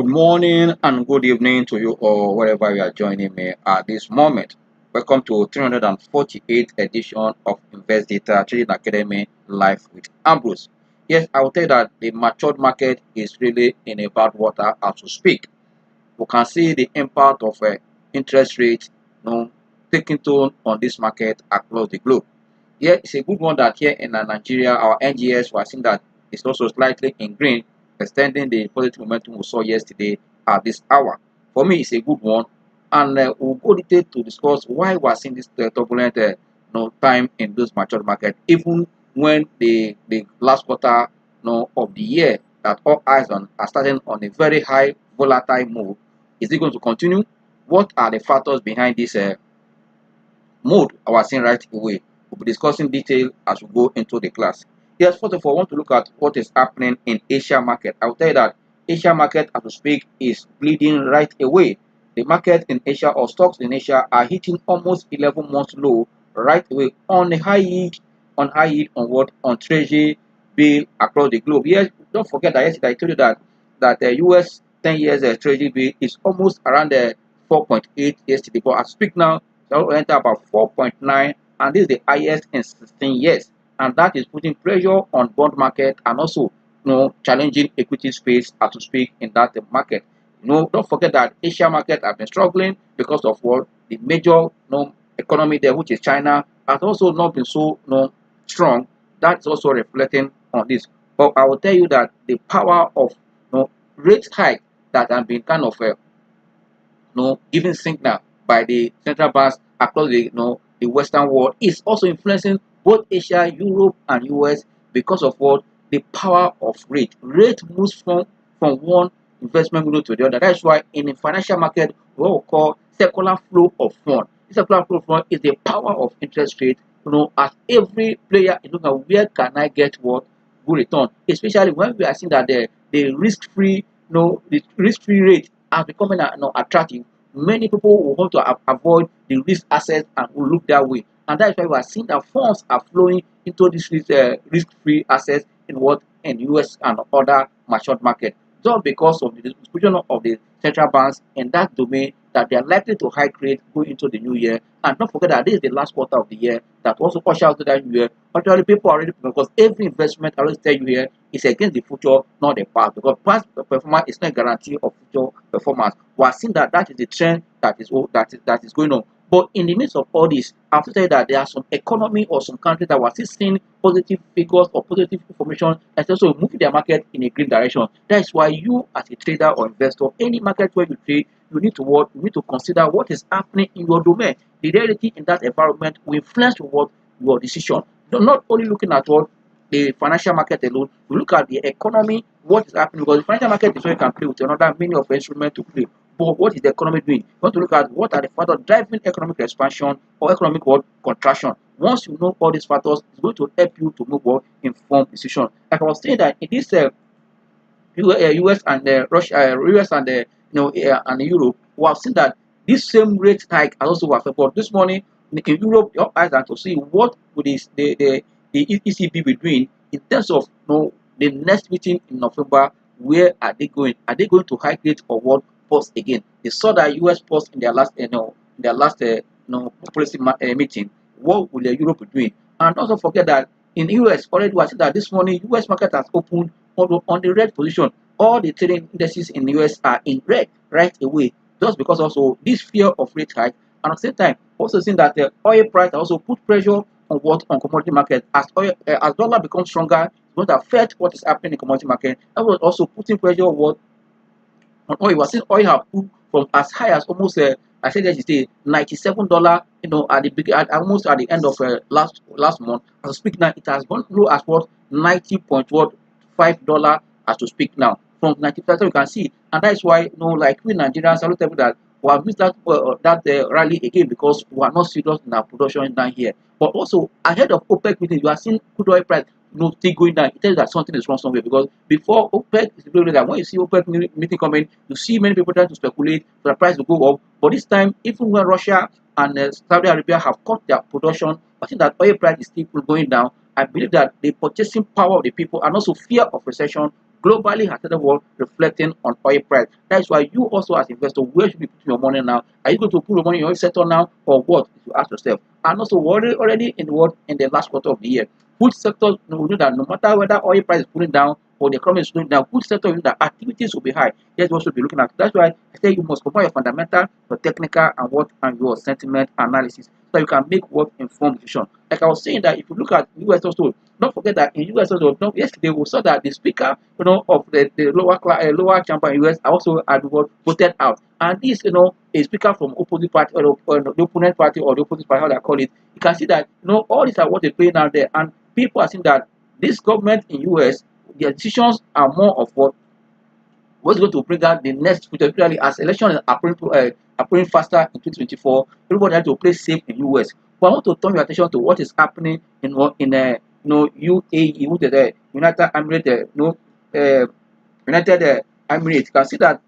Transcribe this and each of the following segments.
Good morning and good evening to you all, wherever you are joining me at this moment. Welcome to 348th edition of Investdata Trading Academy Live with Ambrose. Yes, I will tell you that the matured market is really in a bad water as we speak. We can see the impact of interest rates taking toll on this market across the globe. Yeah, it's a good one that here in Nigeria, our NGS, we are seeing that it's also slightly in green, extending the positive momentum we saw yesterday at this hour. For me, it's a good one, and we'll go detail to discuss why we are seeing this turbulent time in those mature market, even when the last quarter of the year that all eyes on are starting on a very high volatile move. Is it going to continue? What are the factors behind this mode I was seeing right away? We'll be discussing detail as we go into the class. Yes, first of all, I want to look at what is happening in Asia market. I will tell you that Asia market, as we speak, is bleeding right away. The market in Asia or stocks in Asia are hitting almost 11 months low right away on a high yield on what on treasury bill across the globe. Yes, don't forget that yesterday I told you that the US 10 years treasury bill is almost around 4.8 yesterday, but as we speak now, so enter about 4.9, and this is the highest in 16 years. And that is putting pressure on bond market and also challenging equity space as to speak in that market. Don't forget that Asia market have been struggling because of what the major economy there, which is China, has also not been so strong. That's also reflecting on this. But I will tell you that the power of rate hike that have been kind of given signal by the central banks across the Western world is also influencing both Asia, Europe, and US because of what the power of rate. Rate moves from one investment window to the other. That's why in the financial market, what we call circular flow of fund. This circular flow of fund is the power of interest rate. As every player is looking at where can I get what good return, especially when we are seeing that the risk-free, the risk-free rate are becoming attractive. Many people will want to avoid the risk assets and will look that way. And that's why we are seeing that funds are flowing into this risk-free assets in what in US and other matured market. Just because of the discussion of the central banks in that domain that they are likely to hike rate going into the new year. And don't forget that this is the last quarter of the year that also ushers to that new year. Actually, people are already, because every investment I always tell you here is against the future, not the past. Because past performance is not a guarantee of future performance. We are seeing that is the trend that is going on. But in the midst of all this, I have to tell you that there are some economy or some countries that were still seeing positive figures or positive information that's also moving their market in a green direction. That's why you, as a trader or investor, any market where you trade, you need to consider what is happening in your domain. The reality in that environment will influence your decision. You're not only looking at what the financial market alone, you look at the economy, what is happening, because the financial market is where you can play with another many of the instruments to play. But what is the economy doing? You want to look at what are the factors driving economic expansion or economic contraction. Once you know all these factors, it's going to help you to make informed decision. Like I was saying that in this US and Russia, US and and Europe, we have seen that this same rate hike has also affected. But this morning in Europe, your eyes are to see what would the ECB be doing in terms of the next meeting in November. Where are they going? Are they going to hike rate or what? Pause again. They saw that US pause in their last policy meeting. What will Europe be doing? And also forget that in US already we see that this morning US market has opened on the red position. All the trading indices in the US are in red right away, just because also this fear of rate hike, and at the same time also seeing that the oil price also put pressure on commodity market. As as dollar becomes stronger, it's going to affect what is happening in commodity market. That was also putting pressure on oil. We're seeing oil have put from as high as almost I said yesterday $97. At the almost at the end of last month. As we speak now, it has gone low as what $90.5 as to speak now. From 95, you can see, and that is why like we Nigerians, I will tell you that we have missed that rally again because we are not serious in our production down here. But also ahead of OPEC meeting, you are seeing crude oil price still going down. It tells you that something is wrong somewhere, because before OPEC is really that when you see OPEC meeting coming, you see many people trying to speculate for the price to go up. But this time, even when Russia and Saudi Arabia have cut their production, I think that oil price is still going down. I believe that the purchasing power of the people and also fear of recession globally has started what reflecting on oil price. That's why you also as investor, where should you put your money now? Are you going to put your money in your sector now or what? You ask yourself. And also already in what in the last quarter of the year, which sector we know that no matter whether oil price is pulling down or the economy is slowing down, which sector you know that activities will be high. That's what you should be looking at. That's why I say you must combine your fundamental, your technical, and what and your sentiment analysis so you can make what informed decision. Like I was saying that if you look at US also, don't forget that in US also, no, yesterday we saw that the speaker, of the lower chamber in US also had what voted out. And this, a speaker from opposite party or the opponent party or the opposite party, how they call it, you can see that all these are what they're playing out there, and people are seeing that this government in US, their decisions are more of what's going to bring out the next future, particularly as election is appearing faster in 2024. Everybody has to play safe in US. But I want to turn your attention to what is happening UAE, which is the United Emirates, United Emirates. You can see that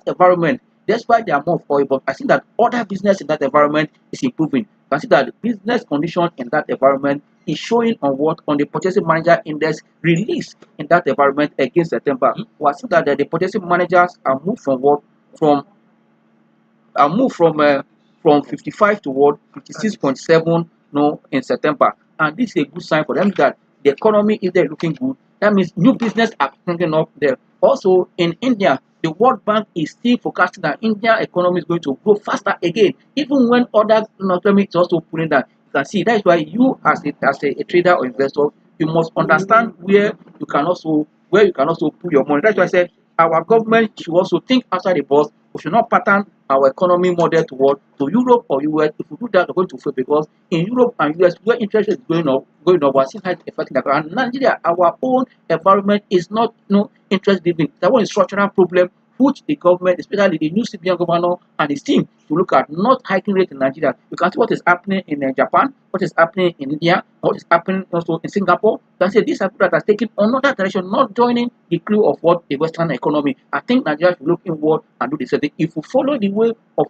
environment, despite the amount of oil, but I think that other business in that environment is improving. You can see that the business condition in that environment is showing on the purchasing manager index released in that environment against September. We are seeing that the purchasing managers are moved from what from I moved from 55 to what 56.7 no in September, and this is a good sign for them that the economy is there looking good. That means new business are springing up there. Also in India, the World Bank is still forecasting that India economy is going to grow faster again, even when other economy is also pulling down. You can see that is why you as a trader or investor, you must understand where you can also put your money. That's why I said our government should also think outside the box. We should not pattern our economy model to Europe or US. If we do that, we're going to fail because in Europe and US, where interest rate is going up, we're seeing how it's affecting that. And Nigeria, our own environment is not interest driven. That one is structural problem which the government, especially the new CBN governor and his team, to look at not hiking rate in Nigeria. You can see what is happening in Japan, what is happening in India, what is happening also in Singapore. You can say these are people that are taking another direction, not joining the clue of what the Western economy. I think Nigeria should look inward and do the same thing. If we follow the way of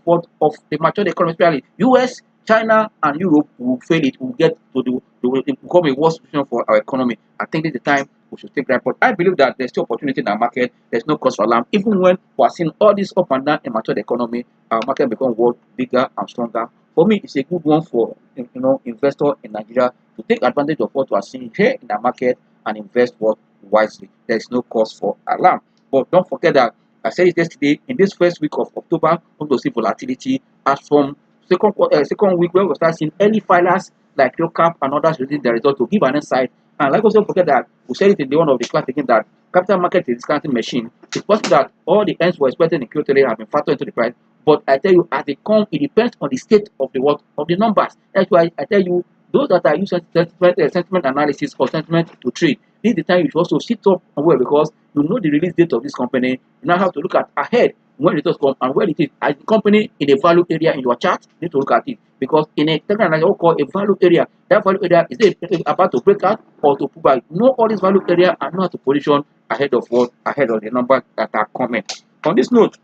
the mature economy, especially US, China, and Europe, will fail it. Will get to will become a worse situation for our economy. I think this is the time we should take that. But I believe that there's still opportunity in our market. There's no cause for alarm. Even when we are seeing all this up and down in mature economy, our market become world bigger and stronger. For me, it's a good one for investor in Nigeria to take advantage of what we are seeing here in the market and invest what wisely. There is no cause for alarm. But don't forget that I said it yesterday. In this first week of October, we're going to see volatility as from second week where we start seeing early filers like Cap and others releasing the result to give an insight. And like also forget that we said it in the one of the class again that capital market is a discounting machine. It's possible that all the ends were expected in Q3 have been factored into the price. But I tell you, as they come, it depends on the state of the of the numbers. That's why I tell you, those that are using sentiment analysis or sentiment to trade, this is the time you should also sit up and well because you know the release date of this company. You now have to look at ahead when results come and where it is as the company in a value area in your chart. You need to look at it because in a technical analysis, what we call a value area, that value area is it about to break out or to pull back. Know all these value area and know how to position ahead of the numbers that are coming. On this note,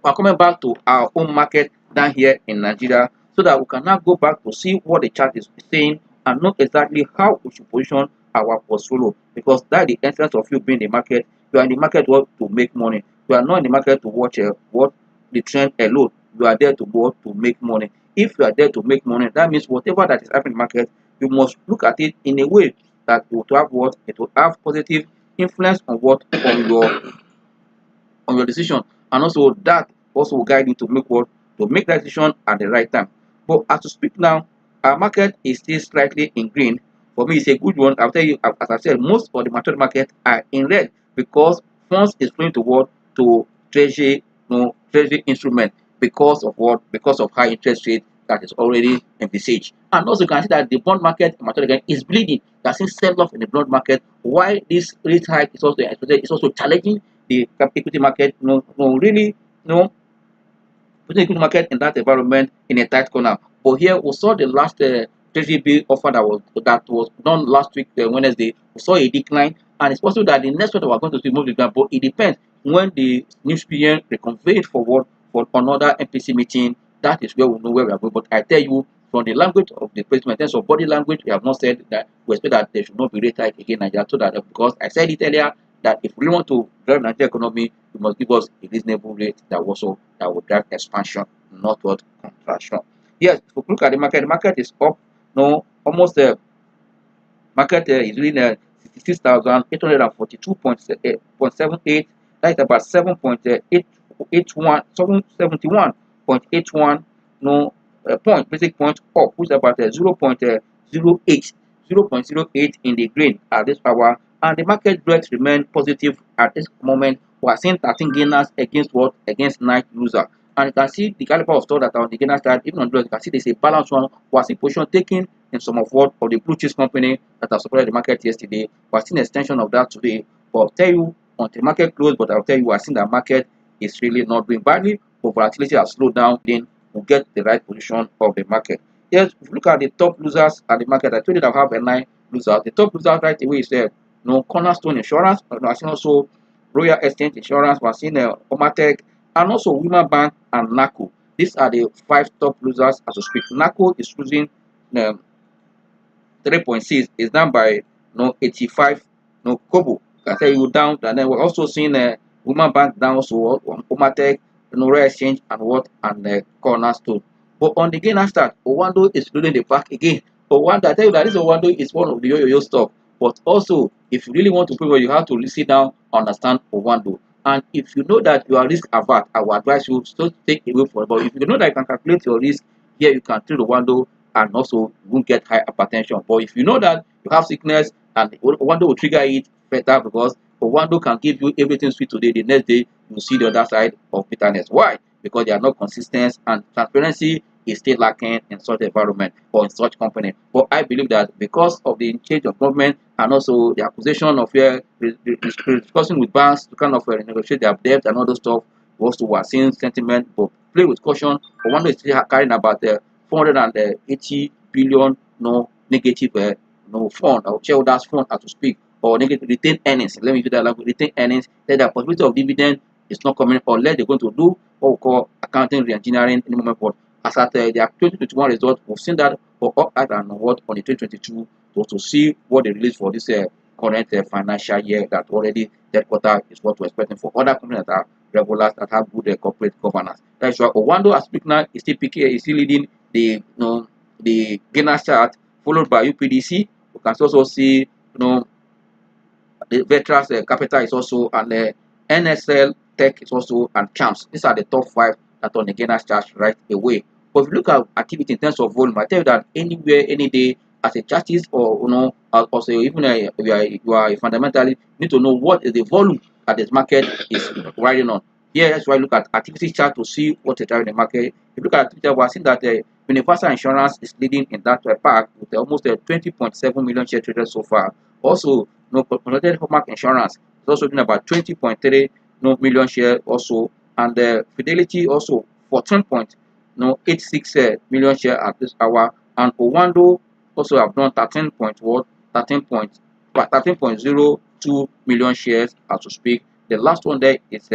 we're coming back to our own market down here in Nigeria so that we can now go back to see what the chart is saying and know exactly how we should position our portfolio because that is the essence of you being in the market. You are in the market to make money. You are not in the market to watch what the trend alone. You are there to work to make money. If you are there to make money, that means whatever that is happening in the market, you must look at it in a way that it will have what it will have positive influence on what on your decision, and also that also will guide you to make that decision at the right time. But as to speak now, our market is still slightly in green. For me, it's a good one. I'll tell you, as I said, most of the mature market are in red because funds is flowing toward to treasury, treasury instrument because of what? Because of high interest rate that is already envisaged. And also you can see that the bond market mature again is bleeding. That's in sell off in the bond market. Why this rate hike is also expected, it's also challenging the equity market, really, putting equity market in that environment in a tight corner. But here we saw the last treasury bill offer that was done last week, Wednesday. We saw a decline, and it's possible that the next one we're going to see more decline. But it depends when the new CBN reconvened for another MPC meeting. That is where we know where we are going. But I tell you, from the language of the president, in terms of body language, we have not said that we expect that there should not be rate hike again in Nigeria. So that because I said it earlier, that if we want to drive Nigeria economy, you must give us a reasonable rate that will drive expansion, not what contraction. Yes, if we look at the market is up, no, almost market is doing 66,842.78. That is about 7.71 no point, basic point up, which is about 0.08 in the green at this hour. And the market breaks remain positive at this moment. We are seeing 13 gainers against what? Against 9 losers. And you can see the caliber of stock that are on the gainer side, even on the you can see there's a balance one. We are seeing position taking in some of what of the blue chips company that have supported the market yesterday. We are seeing an extension of that today. But I'll tell you until the market close, but I'll tell you we are seeing the market is really not doing badly, but volatility has slowed down, then we'll get the right position of the market. Yes, if you look at the top losers at the market, I told you that I have a 9 losers. The top losers right away is Cornerstone Insurance, I see also Royal Exchange Insurance, we're seeing Omatech, and also Women Bank and NACO. These are the 5 top losers as we speak. NACO is losing 3.6, is down by 85 kobo. Can tell you down, and then we're also seeing Women Bank down, also Omatech, Royal Exchange, and what and Cornerstone. But on the gainer start, Owando is losing the back again. Owando, I tell you that this Owando is one of the yo-yo stock. But also, if you really want to prove it, you have to sit down, understand Owando. And if you know that you are risk averse, I will advise you to take away from it. But if you know that you can calculate your risk, here you can trade Owando and also you won't get high hypertension. But if you know that you have sickness and Owando will trigger it better, because Owando can give you everything sweet today, the next day you see the other side of bitterness. Why? Because they are not consistent and transparency is still lacking in such environment or in such company. But I believe that because of the change of government and also the acquisition of discussing with banks to kind of negotiate their debt and all those stuff, we also were seeing sentiment, but play with caution. Owando is still carrying about 480 billion negative fund or shareholders fund as to speak, or negative retained earnings. Let me use that language, retained earnings. Then the possibility of dividend is not coming unless they're going to do what we call accounting re-engineering in the moment. But as at their 2021 result, we've seen that for up and what on the 2022 to see what they release for this current financial year, that already that quarter is what we're expecting for other companies that are regulars that have good corporate governance. That's why Owando as speak now is still picking, is still leading the gainer chart, followed by UPDC. You can also see the Vetras Capital is also, and the NSL Tech is also, and CAMS. These are the top 5 that on the gainer chart right away. But if you look at activity in terms of volume, I tell you that anywhere, any day, as a chartist or also even you are a fundamentally need to know what is the volume that this market is riding on. Here, that's why I look at activity chart to see what is driving the market. If you look at activity, we are seeing that Universal Insurance is leading in that pack with almost 20.7 million share traded so far. Also, Consolidated Hallmark Insurance is also doing about 20.3 million share also, and Fidelity also 14.86 million share at this hour, and Owando also have done 13.02 million shares as to speak. The last one there is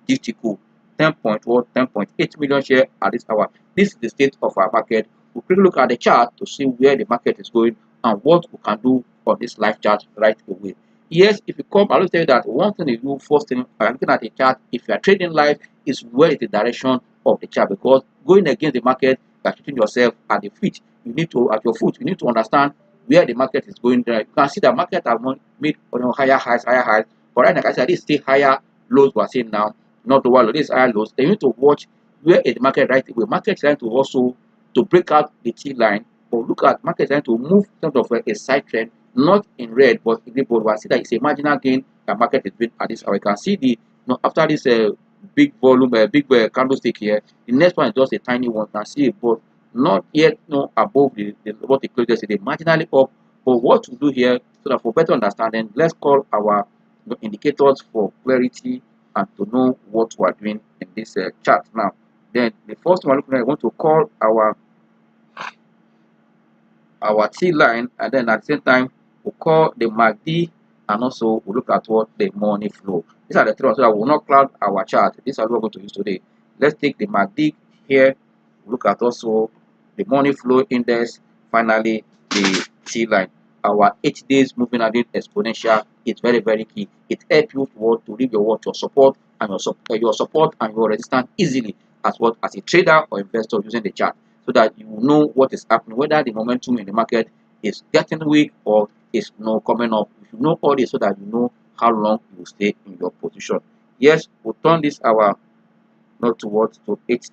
GTCO, 10.8 million share at this hour. This is the state of our market. We'll quickly look at the chart to see where the market is going and what we can do on this live chart right away. Yes, if you come, I will tell you that one thing you do first thing by looking at the chart, if you are trading live, is where is the direction of the chart, because going against the market, you are treating yourself at the feet. You need to at your foot. You need to understand where the market is going. You can see the market have made higher highs, but right now, like I said, this is still higher lows we are seeing now, not the one. This is higher lows. Then you need to watch where is the market right away. Market is trying to also to break out the T line, or look at market trying to move sort of a side trend, not in red but in the bold. We see that it's a marginal gain that market is doing at this hour. You can see the after this big volume, big candlestick here, the next one is just a tiny one. You can see it, but not yet above what it closed yesterday, marginally up. But what to do here, so that for better understanding, let's call our indicators for clarity and to know what we are doing in this chart now. Then the first one I want to call our T line, and then at the same time we'll call the MACD, and also we'll look at what the money flow. These are the three ones, so that we will not cloud our chart. These are what we're going to use today. Let's take the MACD here, we'll look at also the money flow index, finally the T line. Our 8 days moving average exponential is very, very key. It helps you to read your support and your support and your resistance easily as a trader or investor using the chart, so that you know what is happening, whether the momentum in the market is getting weak or is coming up. You should know all this so that you know how long you will stay in your position. Yes, we'll turn this hour not towards to 8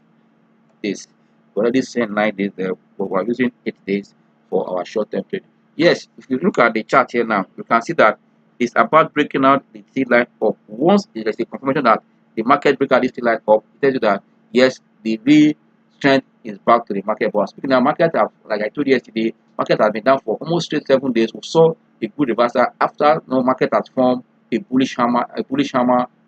days. We already seen 9 days there, but we're using 8 days for our short-term trade. Yes, if you look at the chart here now, you can see that it's about breaking out the T line up. Once there is a confirmation that the market break out this T line up, it tells you that yes, the real strength is back to the market. But speaking of market, like I told you yesterday, market has been down for almost straight 7 days. We saw a good reversal after market has formed a bullish hammer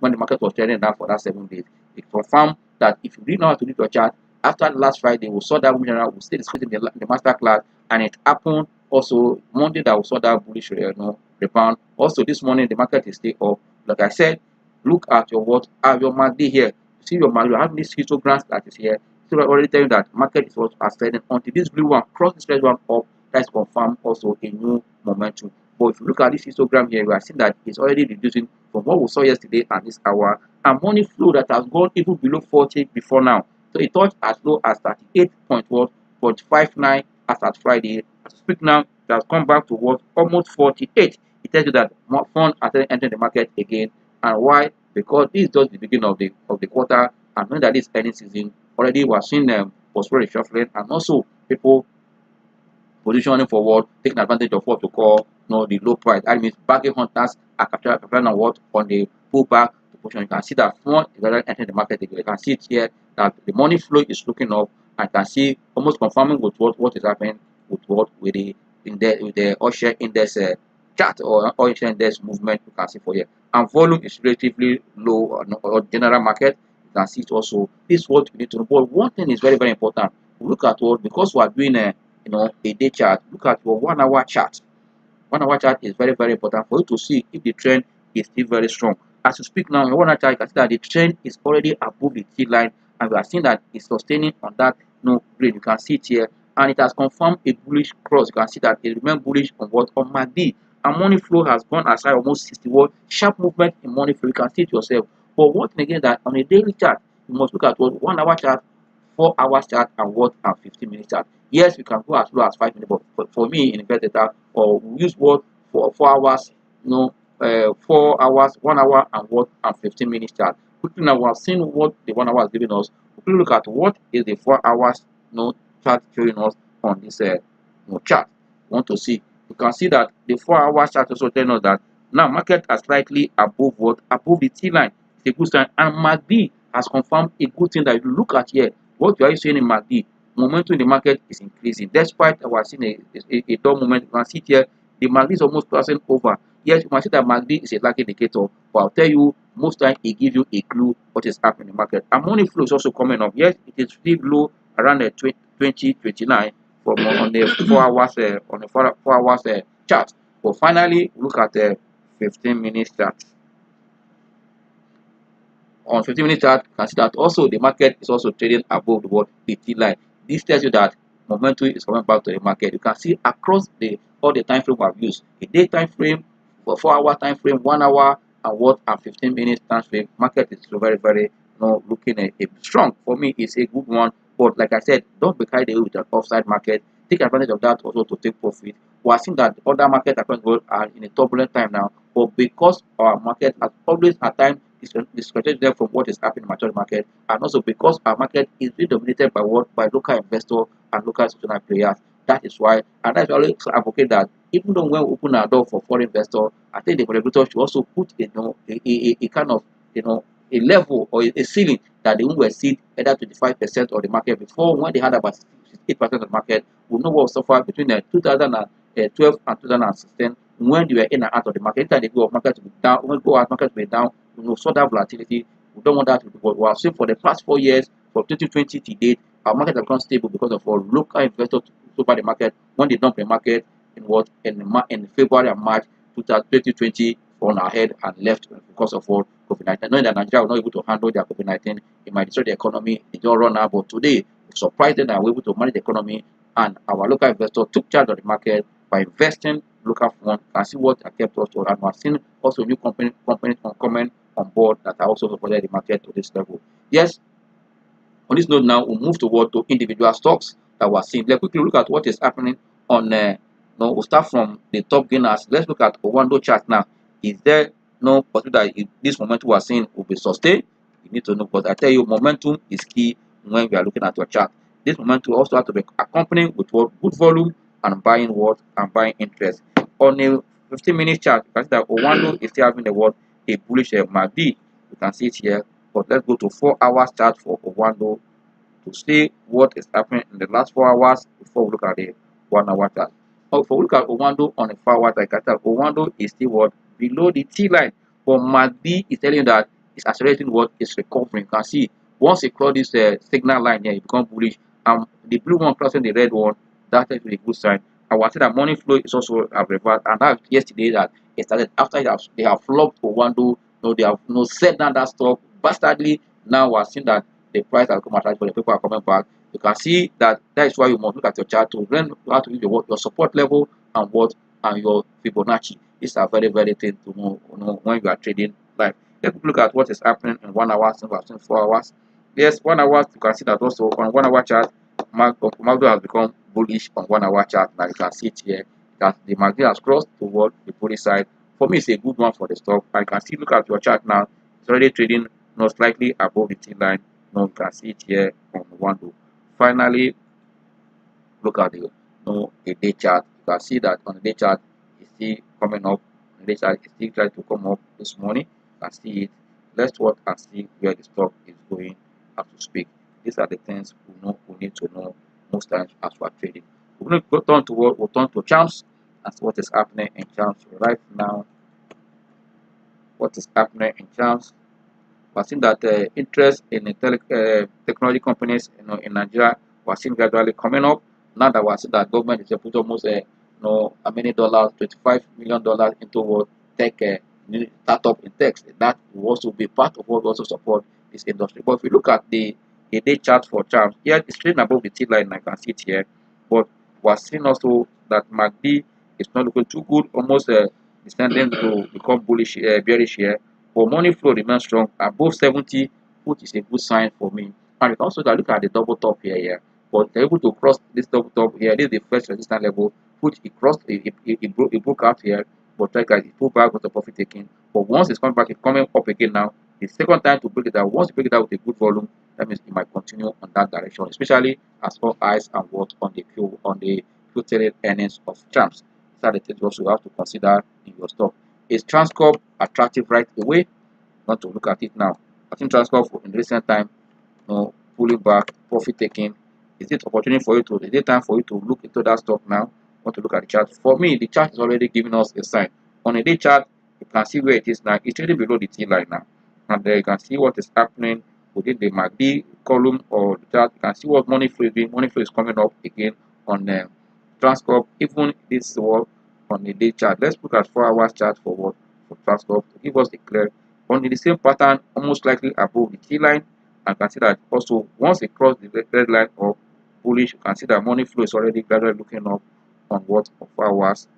when the market was trading down for that 7 days. It confirmed that if you read now to read your chart, after last Friday, we saw that we still discussing the master class, and it happened also Monday that we saw that bullish rebound. Also this morning the market is still up. Like I said, look at your MACD here. See your MACD, you have this histogram that is here. So I already tell you that market is what ascending until this blue one cross this red one up. That's confirmed also a new momentum. But if you look at this histogram here, we are seeing that it's already reducing from what we saw yesterday and this hour, and money flow that has gone even below 40 before now. So it touched as low as 38.59 as at Friday. As we speak now, it has come back to what almost 48. It tells you that more funds are entering the market again. And why? Because this is just the beginning of the quarter, and knowing that this earnings season already we are seeing portfolio reshuffling, and also people positioning forward, taking advantage of what to call the low price. That means bargain hunters are capturing on what on the pullback position. You can see that fund is already entering the market again. You can see it here that the money flow is looking up, and can see almost confirming with what is happening with the all share index chart or all share index movement. You can see for here, and volume is relatively low or general market. You can see it also. This is what we need to know. But one thing is very, very important. We look at what, because we are doing a day chart. Look at your 1 hour chart. 1 hour chart is very, very important for you to see if the trend is still very strong. As you speak now, in 1 hour chart, you can see that the trend is already above the T line, and we are seeing that it's sustaining on that green. You can see it here, and it has confirmed a bullish cross. You can see that it remains bullish on MACD, and money flow has gone as high almost 61. Sharp movement in money flow. You can see it yourself. But one thing again, that on a daily chart, you must look at 1 hour chart, 4 hour chart, and 15 minute chart. Yes, we can go as low as 5 minutes, but for me in Investdata, or we use for 4 hours, 4 hours, 1 hour, and 15 minute chart. Quickly now, we have seen what the 1 hour is giving us. Quickly look at what is the 4 hours chart showing us on this chart. We want to see. You can see that the 4 hour chart also telling us that now market are slightly above the T line. It's a good sign, and MACD has confirmed a good thing that you look at here. What you are seeing in MACD, momentum in the market is increasing. Despite we are seeing a dull moment, you can see here the MACD is almost crossing over. Yes, you can see that MACD is a lag indicator, but I'll tell you, most time it gives you a clue what is happening in the market. And money flow is also coming up. Yes, it is still low around the 2029 from on the 4 hours chart. But finally, look at the 15 minute chart. On 15 minute chart, you can see that also the market is also trading above the T line. This tells you that momentum is coming back to the market. You can see across all the time frame we have used, a day time frame, 4 hour time frame, 1 hour, and 15 minute time frame. Market is very, very looking a strong. For me, it's a good one. But like I said, don't be carried away with an offside market. Take advantage of that also to take profit. We are seeing that other markets across the world are in a turbulent time now, but because our market has always at times disconnected them from what is happening in the mature market, and also because our market is really dominated by local investors and local institutional players. That is why, and that's why I always advocate that even though when we open our door for foreign investors, I think the regulator should also put a kind of a level or a ceiling that they won't exceed either 25% of the market. Before, when they had about 8% of the market, we know what suffered between 2012 and 2016 when they were in and out of the market. Anytime they go market to be down, when go out market to be down, saw that volatility. We don't want that to be what we have seen for the past 4 years, from 2020 to date. Our market has become stable because of our local investors to buy the market when they dump the market in February and March 2020 on ahead and left because of what COVID-19. Knowing that Nigeria was not able to handle their COVID-19, it might destroy the economy. It don't run out. But today, we surprised them that we're able to manage the economy, and our local investors took charge of the market by investing local fund. You can see what I kept also, and we have seen also new companies coming on board that are also supported the market to this level. Yes, on this note now, we'll move toward to individual stocks that we're seeing. Let's quickly look at what is happening on, no, we'll start from the top gainers. Let's look at Owando chart now. Is there no possibility that this momentum we're seeing will be sustained? You need to know, because I tell you, momentum is key when we are looking at your chart. This momentum also has to be accompanied with what? Good volume and buying what? And buying interest. On a 15-minute chart, you can see that Owando is still having the what? A bullish MACD. You can see it here. But let's go to 4 hours chart for Owando to see what is happening in the last 4 hours before we look at the 1 hour chart. If we look at Owando on the 4 hours, like I said, Owando is still what? Below the T line. But MACD is telling you that it's accelerating what is recovering. You can see once it cross this signal line here, it becomes bullish. The blue one crossing the red one, that is a good sign. I will say that money flow is also a reversed, and that yesterday that it started after they have flopped Owando. No, they have set down that stock bastardly. Now we are seeing that the price has come at but the people are coming back. You can see that is why you must look at your chart to learn how to use your support level and your Fibonacci. These are very, very things to know when you are trading live. Let's look at what is happening in 1 hour, 4 hours. Yes, 1 hour, you can see that also on 1 hour chart, Magdo has become bullish on 1 hour chart. Now you can see it here that the MACD has crossed toward the bullish side. For me, it's a good one for the stock. I can see, look at your chart now, it's already trading slightly above the T line. Now you can see it here on one do. Finally, look at the day chart. You can see that on the day chart it's still coming up. On the day chart it's still trying to come up this morning. You can see it. Let's watch and see where the stock is going as to speak. These are the things we need to know most times as we are trading. We're going to go turn to we'll turn to charts and see what is happening in charts right now. What is happening in charts? We're seeing that interest in the technology companies in Nigeria, we're seeing gradually coming up. Now that we're seeing that government is put almost how many dollars, $25 million into what tech startup in tech. That will also be part of what will also support this industry. But if we look at the day chart for charts, here it's trading above the T line. I can see it here, but we're seeing also that MACD is not looking too good, almost descending to become bullish, bearish here. But money flow remains strong above 70, which is a good sign for me. And you can also look at the double top here. But they're able to cross this double top here. This is the first resistance level, which it crossed, it broke out here. But like it pulled back with the profit taking. But once it's coming back, it's coming up again now. The second time to break it out, once you break it out with a good volume, that means it might continue on that direction, especially as all eyes and what on the Q earnings of charms. These are the things also you have to consider in your stock. Is Transcorp attractive right away? Want to look at it now. I think Transcorp in recent time, pulling back, profit taking. Is it opportunity for you to? Is it time for you to look into that stock now? Want to look at the chart? For me, the chart is already giving us a sign. On a day chart, you can see where it is now. It's trading below the T line now, and there you can see what is happening within the MACD column or the chart. You can see what money flow is doing. Money flow is coming up again on Transcorp. Even this work on the day chart. Let's look at 4 hours chart for what for Transcorp to give us the clear on the same pattern, almost slightly above the T line. And can see that also once it crossed the red line of bullish, you can see that money flow is already gradually looking up on what for 4 hours.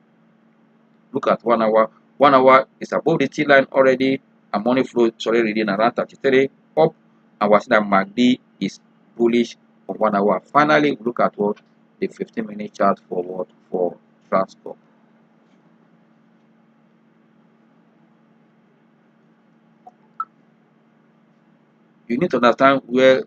Look at 1 hour. 1 hour is above the T line already, and money flow is already reading around 33 up. And we're seeing that MACD is bullish for 1 hour. Finally, look at what the 15-minute chart for what for Transcorp. You need to understand where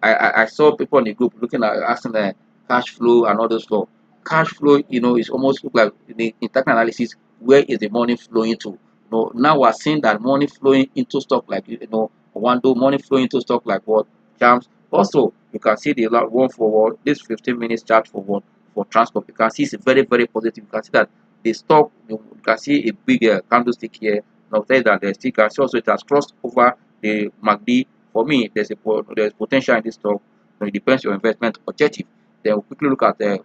I saw people in the group looking at asking the cash flow and all those stuff. Cash flow, is almost look like in technical analysis, where is the money flowing to? Now we're seeing that money flowing into stock like Wando, money flowing into stock like what Jams. Also, you can see the one for what this 15 minutes chart for what for Transport. You can see it's very, very positive. You can see that the stock, you can see a big candlestick here. Now tell you that the stick can see also it has crossed over the MACD. For me, there's potential in this stock. So it depends on your investment objective. Then we'll quickly look at the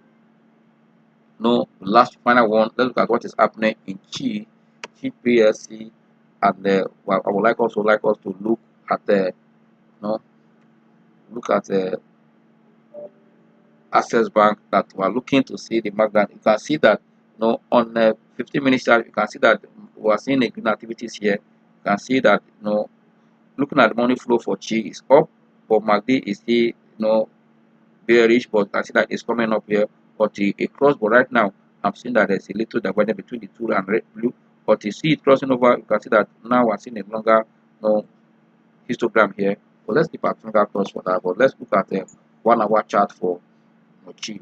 last final one. Let's look at what is happening in Chi PLC, and I would also like us to look at the look at the Access Bank that we are looking to see the market. You can see that on the 15 minutes chart, you can see that we are seeing a green activities here. You can see that, looking at the money flow for Chi is up, but MACD is still, bearish, but you can see that it's coming up here, but it crossed. But right now, I'm seeing that there's a little division between the two and red blue. But you see it crossing over, you can see that now we're seeing a longer, histogram here. So let's keep our finger crossed for that. But let's look at the 1 hour chart for Chi.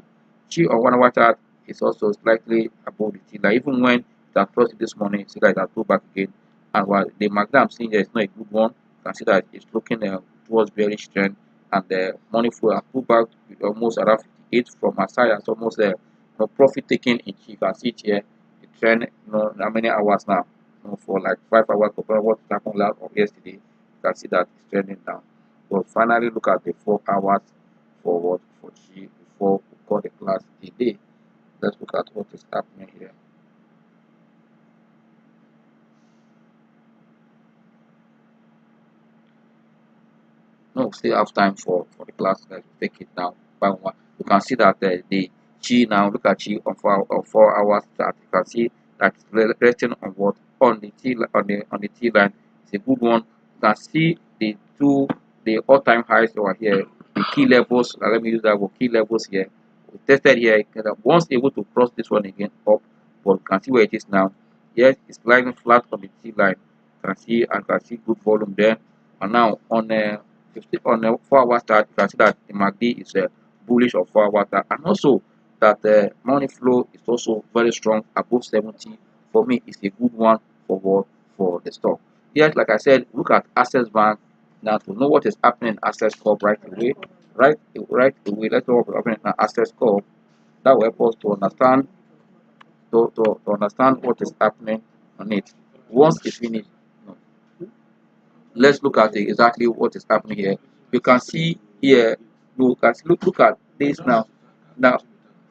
Chi on 1 hour chart is also slightly above the T line. Even when that crossed it this morning, see that it has pulled back again. And while the MACD I'm seeing here is not a good one, you can see that it's looking towards bearish trend, and the money flow has pulled back with almost around 58 from my side. It's almost profit taking in Chi. You can see it here. The trend, how many hours now? For like 5 hours compared to what happened last or yesterday, you can see that it's trending down. But finally, look at the 4 hours forward for Chi before we call the class a day. Let's look at what is happening here. No, we still have time for the class. Let's take it now by one. You can see that the Chi now, look at Chi on 4 hours chart. You can see that it's resting on what, on the T line. It's a good one. You can see the all-time highs over here, the key levels. Let me use that word, key levels here. We tested here. Once able to cross this one again up, but you can see where it is now. Yes, it's lying flat on the T line. You can see good volume there. And now on a 4 hour chart, you can see that the MACD is bullish on 4 hour chart, and also that the money flow is also very strong above 70. For me, it's a good one for what, for the stock. Yes, like I said, look at Access Bank now to know what is happening in Access Corp right away. Right away, let's know what is happening in Access Corp. That will help us to understand to understand what is happening on it. Once it's finished, let's look at exactly what is happening here. You can see here, look at this now. Now,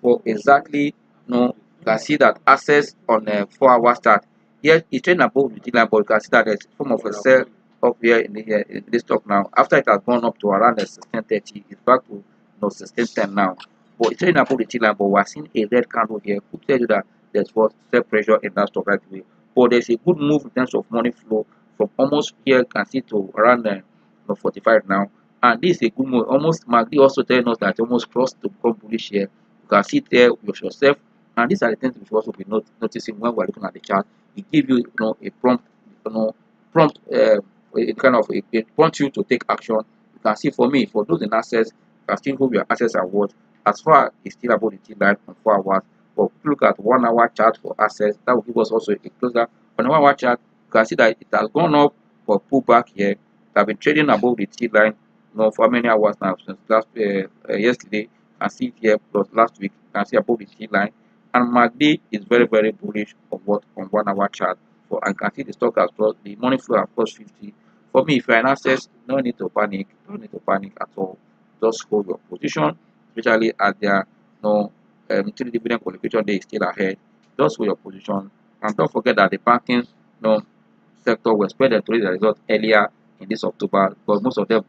for exactly, you can see that access on a 4 hour chart. Here, it's trading above the T line, but you can see that there's form of a sell up here in this stock now. After it has gone up to around the 1630, it's back to 1610 now. But it's trading above the T line, but we're seeing a red candle here. Who tell you that there's what sell pressure in that stock right away? But there's a good move in terms of money flow from almost here, you can see to around 45 now, and this is a good move. Almost MACD also telling us that it almost crossed to become bullish here. You can see there with yourself, and these are the things we should also be noticing when we're looking at the chart. It gives you, a prompt, prompt a kind of it prompts you to take action. You can see for me, for those in access, you can still hold your access and watch. As far as still about the T line on 4 hours, but if you look at 1 hour chart for access, that will give us also a closer. On the 1 hour chart, you can see that it has gone up for pullback here. It has been trading above the T line, for how many hours now? Since last yesterday, you can see it here, plus last week, you can see above the T line. And MACD is very, very bullish on what, on 1 hour chart. For, and you can see the stock has crossed, the money flow has crossed 50. For me, if you're in access, no need to panic, no need to panic at all. Just hold your position, especially at their till dividend qualification day is still ahead. Just hold your position, and don't forget that the banking sector will expect them to release the result earlier in this October, because most of them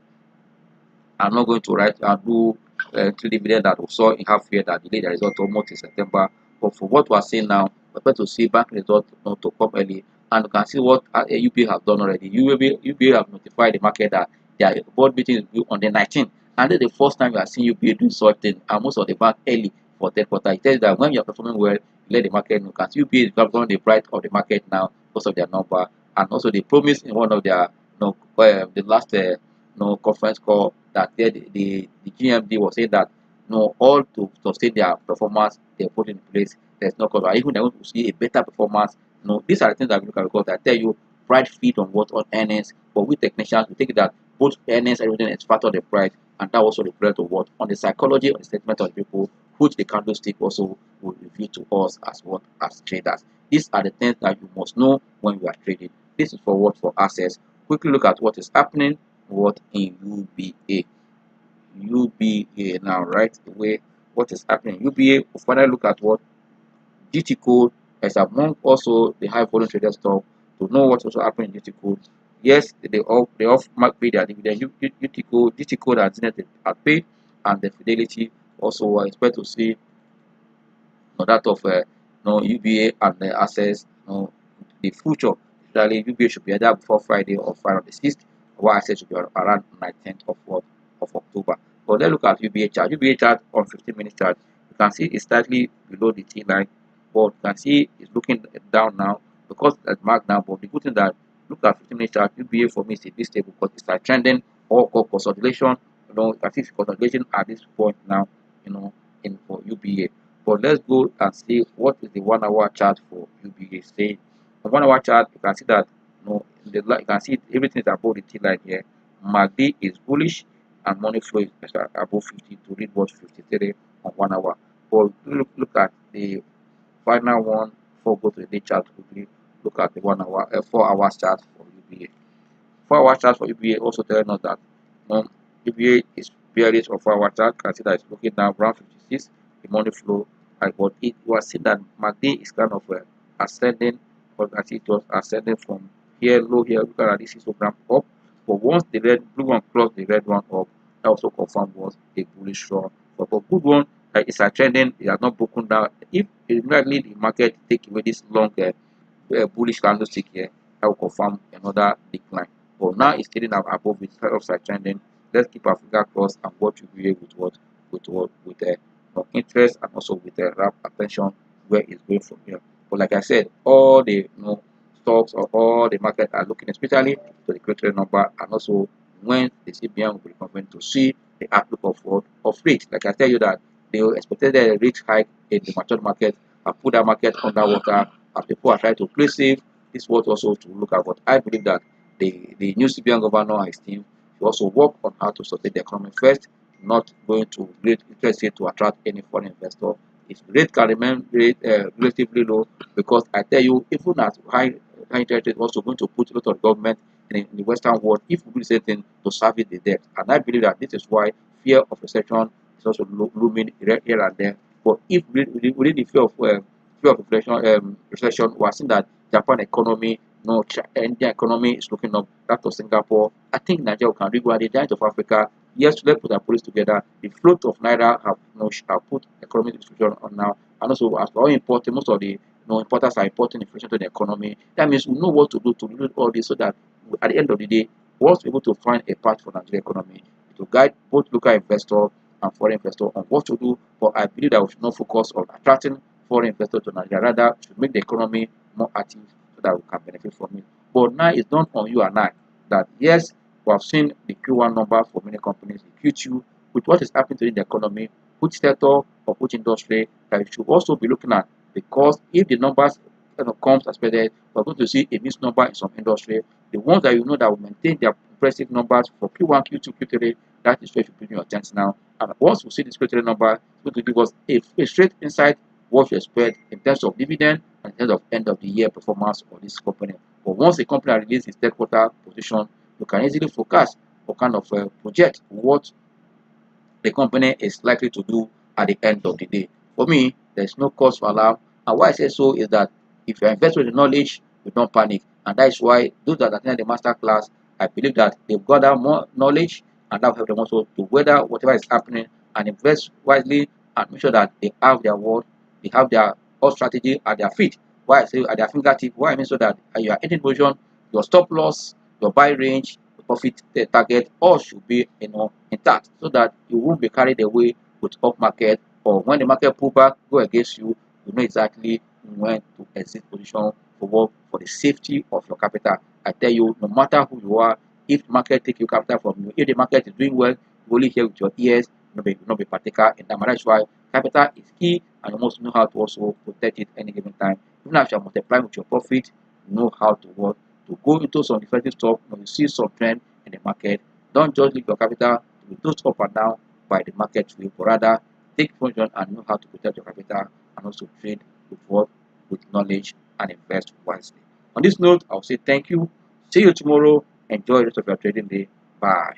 are not going to write and do till dividend that we saw in half year that delayed the result almost in September. But for what we are seeing now, we're going to see bank results to come early, and you can see what UBA have done already. UBA have notified the market that their board meeting is due on the 19th, and this is the first time we are seeing UBA doing such thing, and most of the bank early for third quarter. It tells you that when you are performing well, you let the market know. Because UBA is becoming the bright of the market now because of their number, and also they promised in one of their the last conference call that the GMD was saying that all to sustain their performance they put in place, there's no cover. Even they want to see a better performance. These are the things that we look at, because I tell you, price feed on what, on earnings. But we technicians, we think that both earnings, everything is part of the price, and that also reflects on what, on the psychology, on the sentiment of the people, which the candlestick also will reveal to us as what, as traders. These are the things that you must know when you are trading. This is for what, for access. Quickly look at what is happening what in UBA. UBA now, right away, what is happening UBA. We'll further look at what GT code as among also the high volume trader stock to know what's also happening in GT code. Yes, they off mark pay their dividend. GT code and Zenith are paid, and the Fidelity also I expect to see that of UBA and the access the future. Usually UBA should be either before Friday or Friday on the 6th, while access should be around 19th of October. But let's look at UBA chart. UBA chart on 15-minute chart. You can see it's slightly below the T line, but you can see it's looking down now because it's marked down. But the good thing that look at 15-minute chart, UBA for me is a bit stable because it's like trending or consolidation. You can see consolidation at this point now, in for UBA. But let's go and see what is the 1 hour chart for UBA. Say on 1 hour chart, you can see that you can see everything is above the T line here. MACD is bullish and money flow is above 50 to read what 53 on 1 hour. But look at the final one before go to the day chart quickly. Look at the 1 hour, 4 hour chart for UBA. 4 hour chart for UBA also telling us that UBA is bearish on 4 hour chart. Can see that it's looking down around 56. The money flow, but it was seen that MACD is kind of ascending, but as it was ascending from here low here. Look at this histogram up. But once the blue one crossed the red one up, that also confirmed was a bullish run. But for good one, it's a trending. It has not broken down. If immediately the market take away this long bullish candlestick here, that will confirm another decline. But now it's trading above it, upside trending. Let's keep our finger crossed and watch UBA with interest and also with rapt attention where it's going from here. But like I said, all the stocks or all the market are looking especially to the credit number and also when the CBN will be confident to see the outlook of rate. Like I tell you that they expected a rate hike in the mature market and put that market underwater as people are trying to play safe. This was also to look at. But I believe that the new CBN governor and his team will also work on how to sustain the economy first, not going to great interest rate to attract any foreign investor. Its rate can remain relatively low because I tell you, even at high interest rate, also going to put a lot of government in the Western world if we do the same thing to service the debt. And I believe that this is why fear of recession is also looming here and there. But if within the fear of inflation, recession, we are seeing that Japan economy, Indian economy is looking up. That of Singapore. I think Nigeria can really go at the giant of Africa. Yes, let's put our police together. The float of naira have put economic situation on now, and also as we're all importing, most of the importers are importing inflation to the economy. That means we know what to do to reduce all this, so that at the end of the day, we're also able to find a path for Nigeria economy to guide both local investors and foreign investors on what to do. But I believe that we should not focus on attracting foreign investors to Nigeria. Rather, we should make the economy more active so that we can benefit from it. But now it's not on you and I that yes, we have seen the Q1 number for many companies, the Q2, with what is happening to the economy, which sector or which industry that you should also be looking at. Because if the numbers comes as expected, we're going to see a mixed number in some industry. The ones that you know that will maintain their impressive numbers for Q1, Q2, Q3, that is where you should put your attention now. And once we see this Q3 number, it's going to give us a straight insight what you expect in terms of dividend and in terms of end of the year performance of this company. But once the company releases its third quarter position, you can easily forecast or kind of project what the company is likely to do at the end of the day. For me, there's no cause for alarm. And why I say so is that if you invest with the knowledge, you don't panic. And that is why those that attend the master class, I believe that they've gathered more knowledge and that will help them also to weather whatever is happening and invest wisely and make sure that they have their word, they have their whole strategy at their feet. Why I say at their fingertip, why I mean so that you are in position, your stop loss, your buy range, profit target all should be intact so that you won't be carried away with up market or when the market pull back go against you, you know exactly when to exit position for the safety of your capital. I tell you, no matter who you are, if the market take your capital from you, if the market is doing well, you only hear with your ears, you not be particular in that. That's why capital is key and you must know how to also protect it any given time. Even if you are multiplying with your profit, you know how to work to go into some defensive stock when you see some trend in the market. Don't just leave your capital to be dosed up and down by the market view, but rather take function and know how to protect your capital and also trade with what with knowledge and invest wisely. On this note, I'll say thank you. See you tomorrow. Enjoy the rest of your trading day. Bye.